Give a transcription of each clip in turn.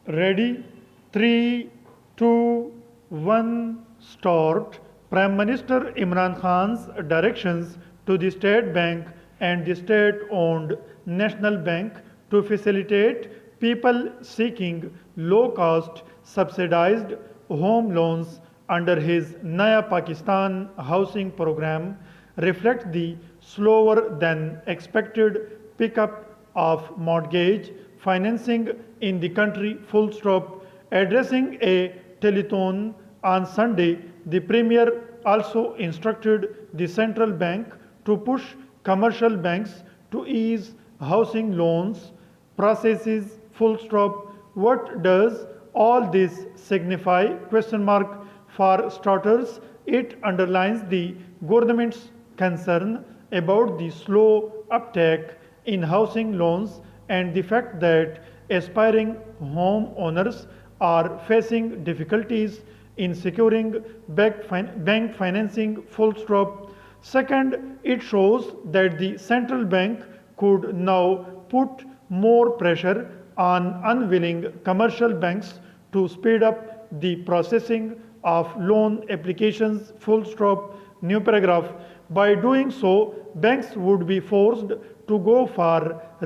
Ready? 3, 2, 1, start. Prime Minister Imran Khan's directions to the State Bank and the state owned National Bank to facilitate people seeking low cost subsidized home loans under his Naya Pakistan housing program reflect the slower than expected pickup of mortgage financing in the country. Full stop. Addressing a telethon on Sunday, the Premier also instructed the central bank to push commercial banks to ease housing loans processes. Full stop. What does all this signify? Question mark. For starters, it underlines the government's concern about the slow uptake in housing loans and the fact that aspiring homeowners are facing difficulties in securing bank financing. Full stop. Second, it shows that the central bank could now put more pressure on unwilling commercial banks to speed up the processing of loan applications. Full stop. New paragraph. By doing so, banks would be forced to go for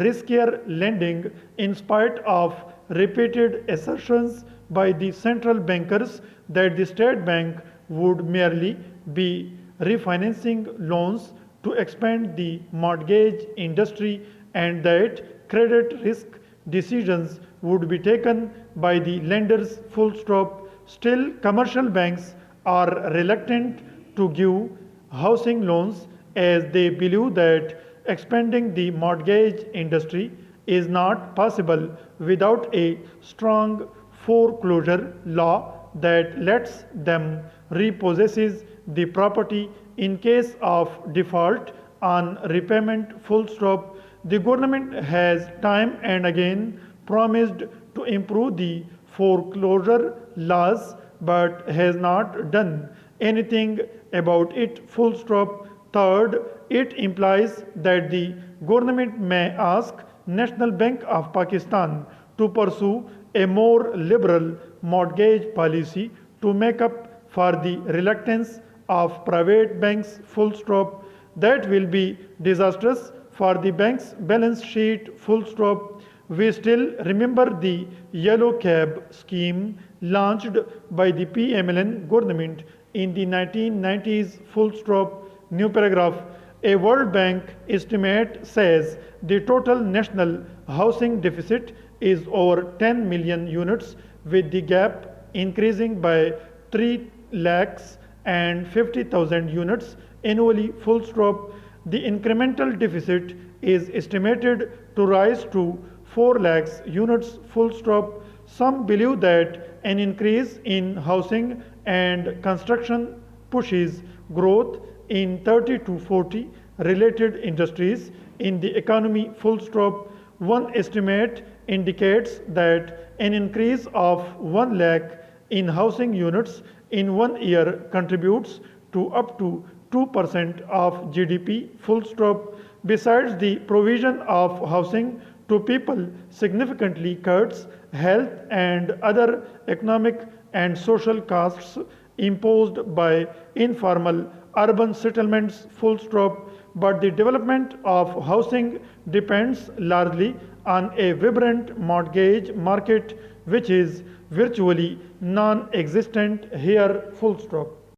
riskier lending in spite of repeated assertions by the central bankers that the state bank would merely be refinancing loans to expand the mortgage industry and that credit risk decisions would be taken by the lenders. Full stop. Still, commercial banks are reluctant to give housing loans as they believe that expanding the mortgage industry is not possible without a strong foreclosure law that lets them repossess the property in case of default on repayment. Full stop. The government has time and again promised to improve the foreclosure laws but has not done anything about it. Full stop. Third, it implies that the government may ask National Bank of Pakistan to pursue a more liberal mortgage policy to make up for the reluctance of private banks. Full stop. That will be disastrous for the bank's balance sheet. Full stop. We still remember the yellow cab scheme launched by the PMLN government in the 1990s. Full stop. New paragraph. A World Bank estimate says the total national housing deficit is over 10 million units, with the gap increasing by 3 lakhs and 50,000 units annually. Full stop. The incremental deficit is estimated to rise to 4 lakhs units. Full stop. Some believe that an increase in housing and construction pushes growth in 30 to 40 related industries in the economy. Full stop. One estimate indicates that an increase of 1 lakh in housing units in 1 year contributes to up to 2% of GDP. Full stop. Besides, the provision of housing to people significantly cuts health and other economic and social costs imposed by informal urban settlements. Full stop. But the development of housing depends largely on a vibrant mortgage market which is virtually non existent here. Full stop.